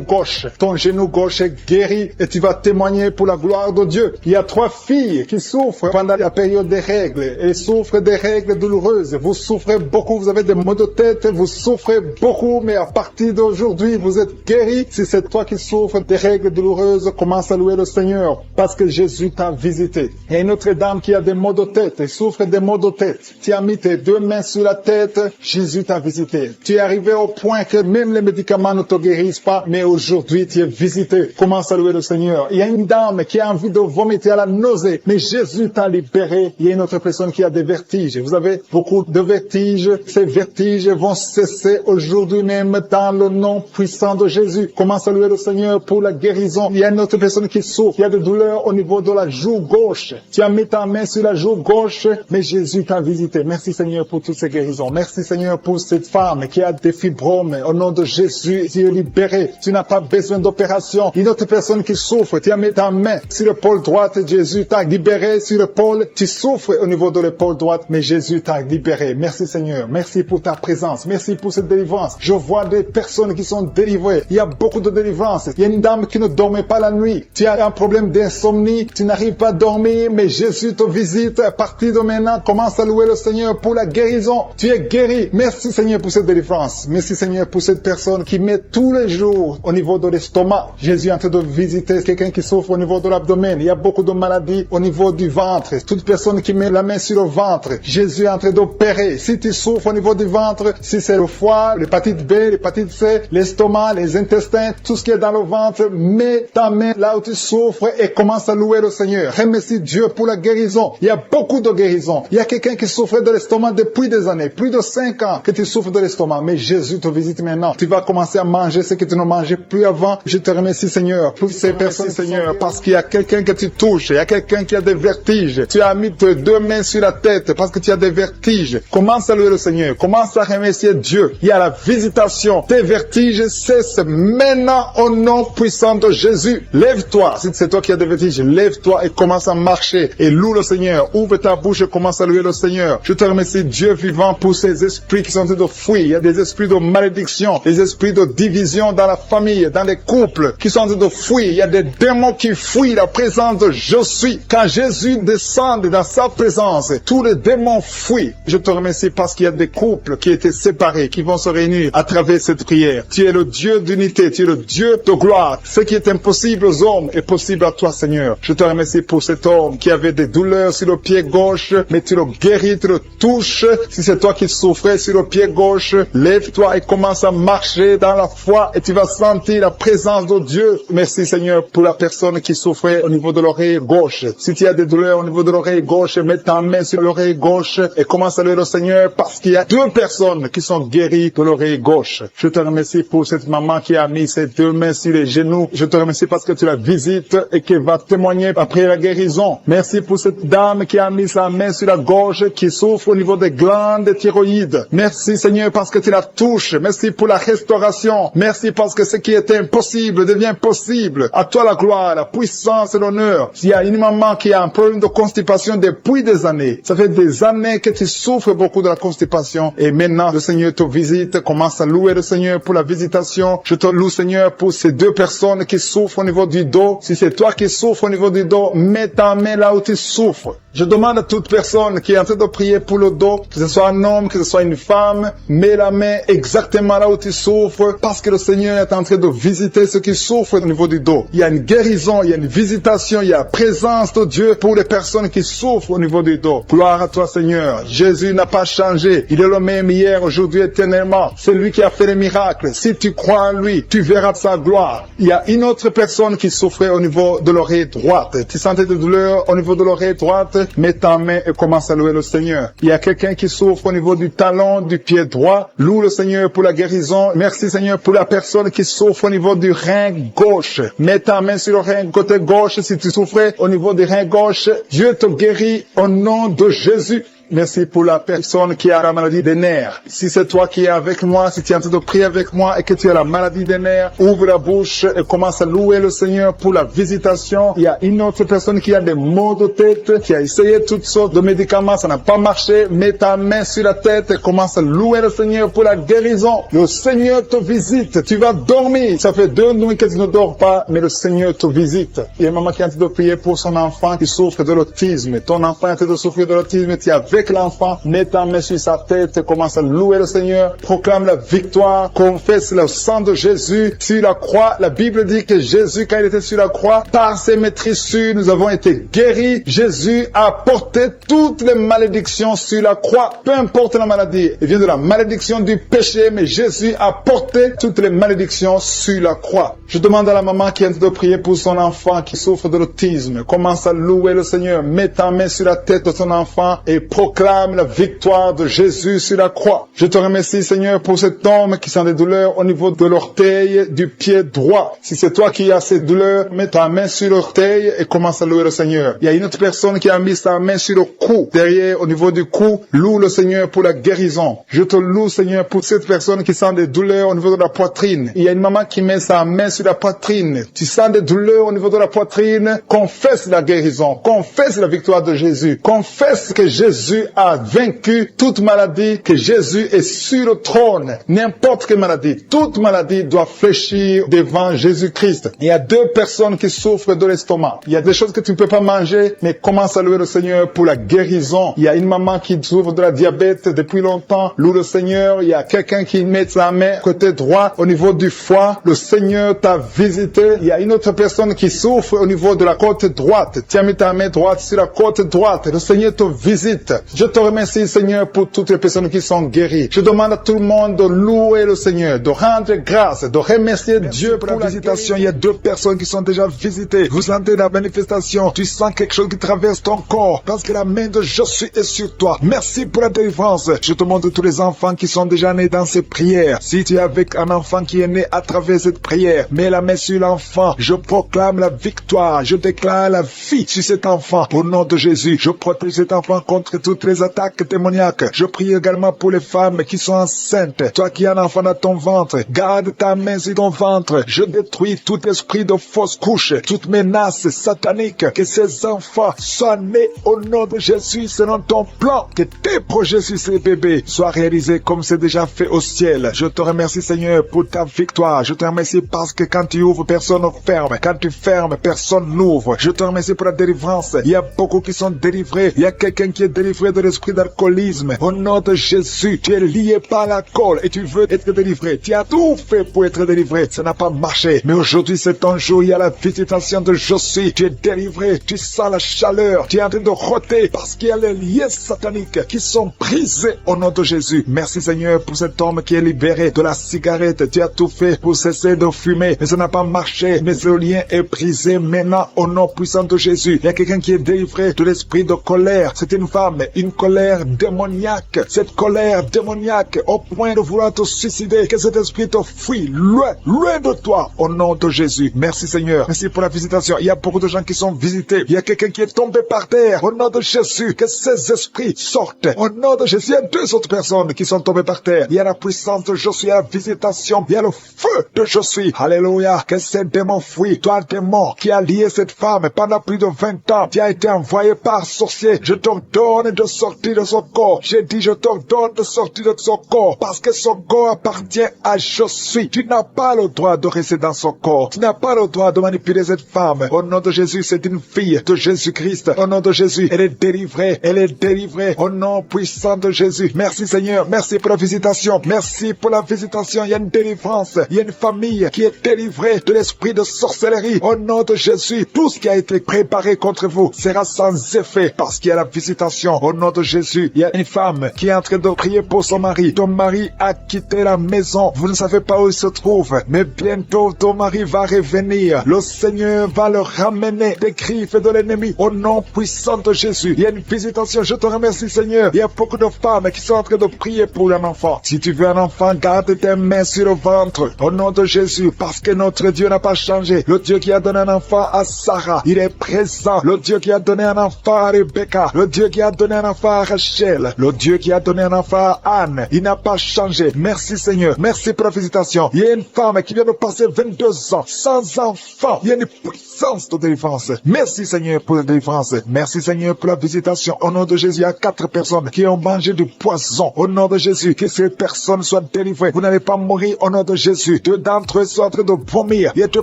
gauche. Ton genou gauche est guéri et tu vas témoigner pour la gloire de Dieu. Il y a 3 filles qui souffrent pendant la période des règles. Elles souffrent des règles douloureuses. Vous souffrez beaucoup, vous avez des maux de tête, vous souffrez beaucoup, mais à partir d'aujourd'hui, vous êtes guéri. Si c'est toi qui souffres des règles douloureuses, commence à louer le Seigneur parce que Jésus t'a visité. Il y a une autre dame qui a des maux de tête, elle souffre des maux de tête. Tu as mis tes 2 mains sur la tête, Jésus t'a visité. Tu es arrivé au point que même les médicaments ne te guérissent pas, mais aujourd'hui tu es visité. Commence à louer le Seigneur. Il y a une dame qui a envie de vomir à la nausée, mais Jésus t'a libéré. Il y a une autre personne qui a des vertiges. Vous avez beaucoup de vertiges. Ces vertiges vont cesser aujourd'hui même dans le nom puissant de Jésus. Commence à louer le Seigneur pour la guérison. Il y a une autre personne qui souffre. Il y a des douleurs au niveau de la joue gauche. Tu as mis ta main sur la joue gauche, mais Jésus t'a visité. Merci Seigneur pour toutes ces guérisons. Merci Seigneur pour cette femme qui a des fibromes. Au nom de Jésus, tu es libéré. Tu n'as pas besoin d'opération. Une autre personne qui souffre, tu as mis ta main sur l'épaule droite, Jésus t'a libéré sur l'épaule. Tu souffres au niveau de l'épaule droite, mais Jésus t'a libéré. Merci Seigneur. Merci pour ta présence. Merci pour cette délivrance. Je vois des personnes qui sont délivrées. Il y a beaucoup de délivrance. Il y a une dame qui ne dormait pas la nuit. Tu as un problème d'insomnie. Tu n'arrives pas à dormir, mais Jésus te visite. À partir de maintenant, commence à louer le Seigneur pour la guérison. Tu es guéri. Merci Seigneur pour cette délivrance. Merci Seigneur pour cette personne qui met tous les jours au niveau de l'estomac. Jésus est en train de visiter quelqu'un qui souffre au niveau de l'abdomen. Il y a beaucoup de maladies au niveau du ventre. Toute personne qui met la main sur le ventre, Jésus est en train d'opérer. Si tu souffres au niveau du ventre, si c'est le foie, l'hépatite B, l'hépatite C, l'estomac, les intestins, tout ce qui est dans le ventre, mets ta main là où tu souffres et commence à louer le Seigneur. Remercie Dieu pour la guérison. Il y a beaucoup de guérisons. Il y a quelqu'un qui souffrait de l'estomac depuis des années, plus de 5 ans que tu souffres de l'estomac, mais Jésus te visite maintenant. Tu vas commencer à manger ce que tu ne mangeais plus avant. Je te remercie Seigneur pour ces personnes Seigneur, parce qu'il y a quelqu'un que tu touches, il y a quelqu'un qui a des vertiges. Tu as mis tes 2 mains sur la tête parce que tu as des vertiges. Commence à louer le Seigneur. Commence à remercier Dieu. Il y a la visitation. Tes vertiges cessent maintenant au nom puissant de Jésus. Lève-toi. Si c'est toi qui as des vertiges, lève-toi et commence à marcher. Et loue le Seigneur. Ouvre ta bouche et commence à louer le Seigneur. Je te remercie Dieu vivant pour ces esprits qui sont en train de fuir. Il y a des esprits de malédiction, des esprits de division dans la famille, dans les couples qui sont en train de fuir. Il y a des démons qui fuient la présence de Je suis. Quand Jésus descend dans sa présence, tous les démons fuient. Je te remercie parce qu'il y a des couples qui étaient séparés, qui vont se réunir à travers cette prière. Tu es le Dieu d'unité, tu es le Dieu de gloire. Ce qui est impossible aux hommes est possible à toi, Seigneur. Je te remercie pour cet homme qui avait des douleurs sur le pied gauche, mais tu le guéris, tu le touches. Si c'est toi qui souffrais sur le pied gauche, lève-toi et commence à marcher dans la foi et tu vas sentir la présence de Dieu. Merci, Seigneur, pour la personne qui souffrait au niveau de l'oreille gauche. Si tu as des douleurs au niveau de l'oreille gauche, mets ta main sur l'oreille gauche et commence à louer le Seigneur parce qu'il y a 2 personnes qui sont guéries de l'oreille gauche. Je te remercie pour cette maman qui a mis ses 2 mains sur les genoux. Je te remercie parce que tu la visites et qu'elle va témoigner après la guérison guérison. Merci pour cette dame qui a mis sa main sur la gorge, qui souffre au niveau des glandes thyroïdes. Merci Seigneur parce que tu la touches. Merci pour la restauration. Merci parce que ce qui était impossible devient possible. À toi la gloire, la puissance et l'honneur. S'il y a une maman qui a un problème de constipation depuis des années, ça fait des années que tu souffres beaucoup de la constipation et maintenant le Seigneur te visite. Commence à louer le Seigneur pour la visitation. Je te loue Seigneur pour ces deux personnes qui souffrent au niveau du dos. Si c'est toi qui souffres au niveau du dos, mets ta main là où tu souffres. Je demande à toute personne qui est en train de prier pour le dos, que ce soit un homme, que ce soit une femme, mets la main exactement là où tu souffres, parce que le Seigneur est en train de visiter ceux qui souffrent au niveau du dos. Il y a une guérison, il y a une visitation, il y a la présence de Dieu pour les personnes qui souffrent au niveau du dos. Gloire à toi Seigneur. Jésus n'a pas changé. Il est le même hier, aujourd'hui, éternellement. C'est lui qui a fait les miracles. Si tu crois en lui, tu verras sa gloire. Il y a une autre personne qui souffrait au niveau de l'oreille droite. Tu sentais des douleurs au niveau de l'oreille droite? Mets ta main et commence à louer le Seigneur. Il y a quelqu'un qui souffre au niveau du talon du pied droit. Loue le Seigneur pour la guérison. Merci Seigneur pour la personne qui souffre au niveau du rein gauche. Mets ta main sur le rein côté gauche si tu souffrais au niveau du rein gauche. Dieu te guérit au nom de Jésus. Merci pour la personne qui a la maladie des nerfs. Si c'est toi qui es avec moi, si tu es en train de prier avec moi et que tu as la maladie des nerfs, ouvre la bouche et commence à louer le Seigneur pour la visitation. Il y a une autre personne qui a des maux de tête, qui a essayé toutes sortes de médicaments, ça n'a pas marché. Mets ta main sur la tête et commence à louer le Seigneur pour la guérison. Le Seigneur te visite. Tu vas dormir. Ça fait 2 nuits que tu ne dors pas, mais le Seigneur te visite. Il y a une maman qui est en train de prier pour son enfant qui souffre de l'autisme. Ton enfant est en train de souffrir de l'autisme, tu es avec l'enfant, mets ta main sur sa tête, commence à louer le Seigneur, proclame la victoire, confesse le sang de Jésus sur la croix. La Bible dit que Jésus, quand il était sur la croix, par ses maîtrissures, nous avons été guéris. Jésus a porté toutes les malédictions sur la croix, peu importe la maladie. Il vient de la malédiction du péché, mais Jésus a porté toutes les malédictions sur la croix. Je demande à la maman qui est en train de prier pour son enfant qui souffre de l'autisme, commence à louer le Seigneur, mets ta main sur la tête de son enfant et proclame la victoire de Jésus sur la croix. Je te remercie Seigneur pour cet homme qui sent des douleurs au niveau de l'orteil du pied droit. Si c'est toi qui as ces douleurs, mets ta main sur l'orteil et commence à louer le Seigneur. Il y a une autre personne qui a mis sa main sur le cou, derrière au niveau du cou, loue le Seigneur pour la guérison. Je te loue Seigneur pour cette personne qui sent des douleurs au niveau de la poitrine. Il y a une maman qui met sa main sur la poitrine. Tu sens des douleurs au niveau de la poitrine, confesse la guérison, confesse la victoire de Jésus, confesse que Jésus a vaincu toute maladie, que Jésus est sur le trône. N'importe quelle maladie, toute maladie doit fléchir devant Jésus-Christ. Il y a 2 personnes qui souffrent de l'estomac. Il y a des choses que tu ne peux pas manger, mais commence à louer le Seigneur pour la guérison. Il y a une maman qui souffre de la diabète depuis longtemps. Loue le Seigneur. Il y a quelqu'un qui met sa main côté droit au niveau du foie. Le Seigneur t'a visité. Il y a une autre personne qui souffre au niveau de la côte droite. Tu as mis ta main droite sur la côte droite. Le Seigneur te visite. Je te remercie Seigneur pour toutes les personnes qui sont guéries. Je demande à tout le monde de louer le Seigneur, de rendre grâce, de remercier Dieu pour la visitation. Il y a 2 personnes qui sont déjà visitées. Vous sentez la manifestation. Tu sens quelque chose qui traverse ton corps parce que la main de Jésus est sur toi. Merci pour la délivrance. Je te montre tous les enfants qui sont déjà nés dans ces prières. Si tu es avec un enfant qui est né à travers cette prière, mets la main sur l'enfant. Je proclame la victoire. Je déclare la vie sur cet enfant. Au nom de Jésus, je protège cet enfant contre toutes les attaques démoniaques. Je prie également pour les femmes qui sont enceintes. Toi qui as un enfant dans ton ventre, garde ta main sur ton ventre. Je détruis tout esprit de fausse couche, toute menace satanique. Que ces enfants soient nés au nom de Jésus selon ton plan. Que tes projets sur ces bébés soient réalisés comme c'est déjà fait au ciel. Je te remercie Seigneur pour ta victoire. Je te remercie parce que quand tu ouvres, personne ne ferme. Quand tu fermes, personne n'ouvre. Je te remercie pour la délivrance. Il y a beaucoup qui sont délivrés. Il y a quelqu'un qui est délivré de l'esprit d'alcoolisme. Au nom de Jésus, tu es lié par l'alcool et tu veux être délivré. Tu as tout fait pour être délivré. Ça n'a pas marché. Mais aujourd'hui, c'est ton jour. Il y a la visitation de Jésus. Tu es délivré. Tu sens la chaleur. Tu es en train de roter parce qu'il y a les liens sataniques qui sont brisés au nom de Jésus. Merci Seigneur pour cet homme qui est libéré de la cigarette. Tu as tout fait pour cesser de fumer. Mais ça n'a pas marché. Mais le lien est brisé maintenant au nom puissant de Jésus. Il y a quelqu'un qui est délivré de l'esprit de colère. C'est une femme. une colère démoniaque. Cette colère démoniaque au point de vouloir te suicider, que cet esprit te fuit loin, loin de toi, au nom de Jésus. Merci Seigneur. Merci pour la visitation. Il y a beaucoup de gens qui sont visités. Il y a quelqu'un qui est tombé par terre. Au nom de Jésus, que ces esprits sortent. Au nom de Jésus, il y a 2 autres personnes qui sont tombées par terre. Il y a la puissance de je suis, il y a la visitation, il y a le feu de je suis. Alléluia. Que ces démons fuient. Toi, démon qui a lié cette femme pendant plus de 20 ans, qui a été envoyé par sorcier, je t'ordonne de sortir de son corps. J'ai dit, je t'ordonne de sortir de son corps, parce que son corps appartient à je suis. Tu n'as pas le droit de rester dans son corps. Tu n'as pas le droit de manipuler cette femme. Au nom de Jésus, c'est une fille de Jésus-Christ. Au nom de Jésus, elle est délivrée. Elle est délivrée. Au nom puissant de Jésus. Merci Seigneur. Merci pour la visitation. Merci pour la visitation. Il y a une délivrance. Il y a une famille qui est délivrée de l'esprit de sorcellerie. Au nom de Jésus, tout ce qui a été préparé contre vous sera sans effet parce qu'il y a la visitation. Au nom de Jésus, il y a une femme qui est en train de prier pour son mari. Ton mari a quitté la maison. Vous ne savez pas où il se trouve, mais bientôt ton mari va revenir. Le Seigneur va le ramener des griffes de l'ennemi. Au nom puissant de Jésus, il y a une visitation. Je te remercie Seigneur. Il y a beaucoup de femmes qui sont en train de prier pour un enfant. Si tu veux un enfant, garde tes mains sur le ventre. Au nom de Jésus, parce que notre Dieu n'a pas changé. Le Dieu qui a donné un enfant à Sarah, il est présent. Le Dieu qui a donné un enfant à Rebecca, le Dieu qui a donné un enfant à Rachel, le Dieu qui a donné un enfant à Anne, il n'a pas changé. Merci Seigneur. Merci pour la visitation. Il y a une femme qui vient de passer 22 ans sans enfant. Il y a une puissance de délivrance. Merci Seigneur pour la délivrance. Merci Seigneur pour la visitation. Au nom de Jésus, il y a 4 personnes qui ont mangé du poison. Au nom de Jésus, que ces personnes soient délivrées. Vous n'allez pas mourir au nom de Jésus. 2 d'entre eux sont en train de vomir. Il y a 2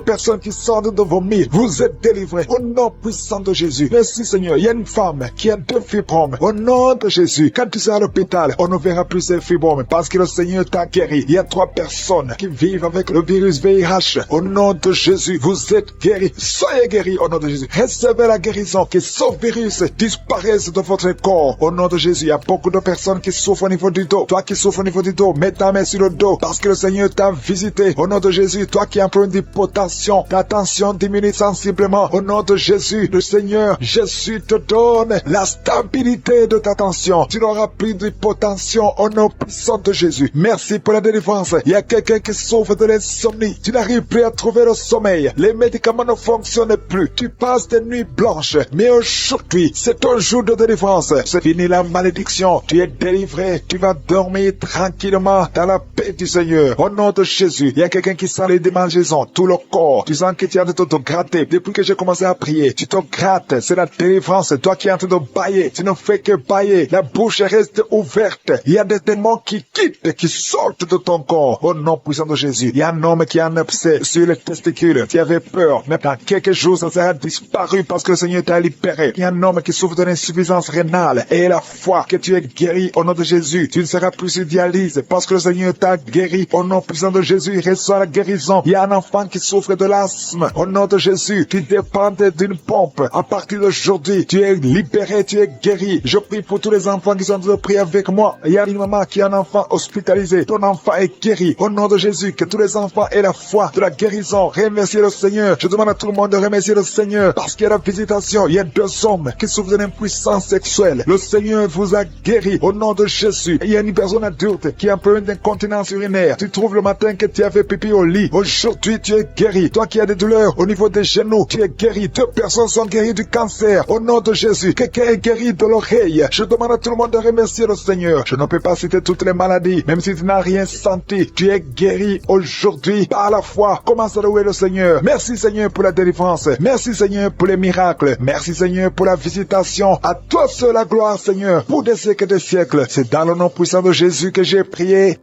personnes qui sont en train de vomir. Vous êtes délivrés. Au nom puissant de Jésus. Merci Seigneur. Il y a une femme qui a 2 fibromes. Au nom de Jésus, quand tu seras à l'hôpital, on ne verra plus ces fibromes parce que le Seigneur t'a guéri. Il y a 3 personnes qui vivent avec le virus VIH. Au nom de Jésus, vous êtes guéris. Soyez guéris au nom de Jésus. Recevez la guérison. Que ce virus disparaisse de votre corps. Au nom de Jésus, il y a beaucoup de personnes qui souffrent au niveau du dos. Toi qui souffres au niveau du dos, mets ta main sur le dos parce que le Seigneur t'a visité. Au nom de Jésus, toi qui as un problème d'hypotension, ta tension diminue sensiblement. Au nom de Jésus, le Seigneur, Jésus te donne la stabilité de ta tension. Tu n'auras plus d'hypotension au nom puissant de Jésus. Merci pour la délivrance. Il y a quelqu'un qui souffre de l'insomnie. Tu n'arrives plus à trouver le sommeil. Les médicaments ne fonctionnent plus. Tu passes des nuits blanches. Mais aujourd'hui, c'est ton jour de délivrance. C'est fini la malédiction. Tu es délivré. Tu vas dormir tranquillement dans la paix du Seigneur. Au nom de Jésus, il y a quelqu'un qui sent les démangeaisons, tout le corps. Tu sens que tu es en train de te gratter. Depuis que j'ai commencé à prier, tu te grattes. C'est la délivrance. Toi qui es en train de bailler, tu ne fais que bailler. La bouche reste ouverte. Il y a des démons qui quittent, qui sortent de ton corps. Au nom puissant de Jésus, il y a un homme qui a un abcès sur les testicules. Tu avais peur, mais dans quelques jours, ça sera disparu parce que le Seigneur t'a libéré. Il y a un homme qui souffre de l'insuffisance rénale et la foi que tu es guéri au nom de Jésus. Tu ne seras plus sur dialyse parce que le Seigneur t'a guéri. Au nom puissant de Jésus, reçois la guérison. Il y a un enfant qui souffre de l'asthme. Au nom de Jésus, tu dépends d'une pompe. À partir d'aujourd'hui, tu es libéré, tu es guéri. Je prie pour tous les enfants qui sont en train de prier avec moi. Il y a une maman qui a un enfant hospitalisé. Ton enfant est guéri. Au nom de Jésus, que tous les enfants aient la foi de la guérison. Remerciez le Seigneur. Je demande à tout le monde de remercier le Seigneur parce qu'il y a la visitation. Il y a 2 hommes qui souffrent d'une impuissance sexuelle. Le Seigneur vous a guéri au nom de Jésus. Il y a une personne adulte qui a un problème d'incontinence urinaire. Tu trouves le matin que tu as fait pipi au lit. Aujourd'hui, tu es guéri. Toi qui as des douleurs au niveau des genoux, tu es guéri. 2 personnes sont guéries du cancer. Au nom de Jésus, quelqu'un est guéri de l'oreille. Je demande à tout le monde de remercier le Seigneur. Je ne peux pas citer toutes les maladies, même si tu n'as rien senti. Tu es guéri aujourd'hui par la foi. Commence à louer le Seigneur. Merci Seigneur pour la délivrance. Merci Seigneur pour les miracles. Merci Seigneur pour la visitation. À toi seul la gloire Seigneur pour des siècles et des siècles. C'est dans le nom puissant de Jésus que j'ai prié.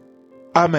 Amen.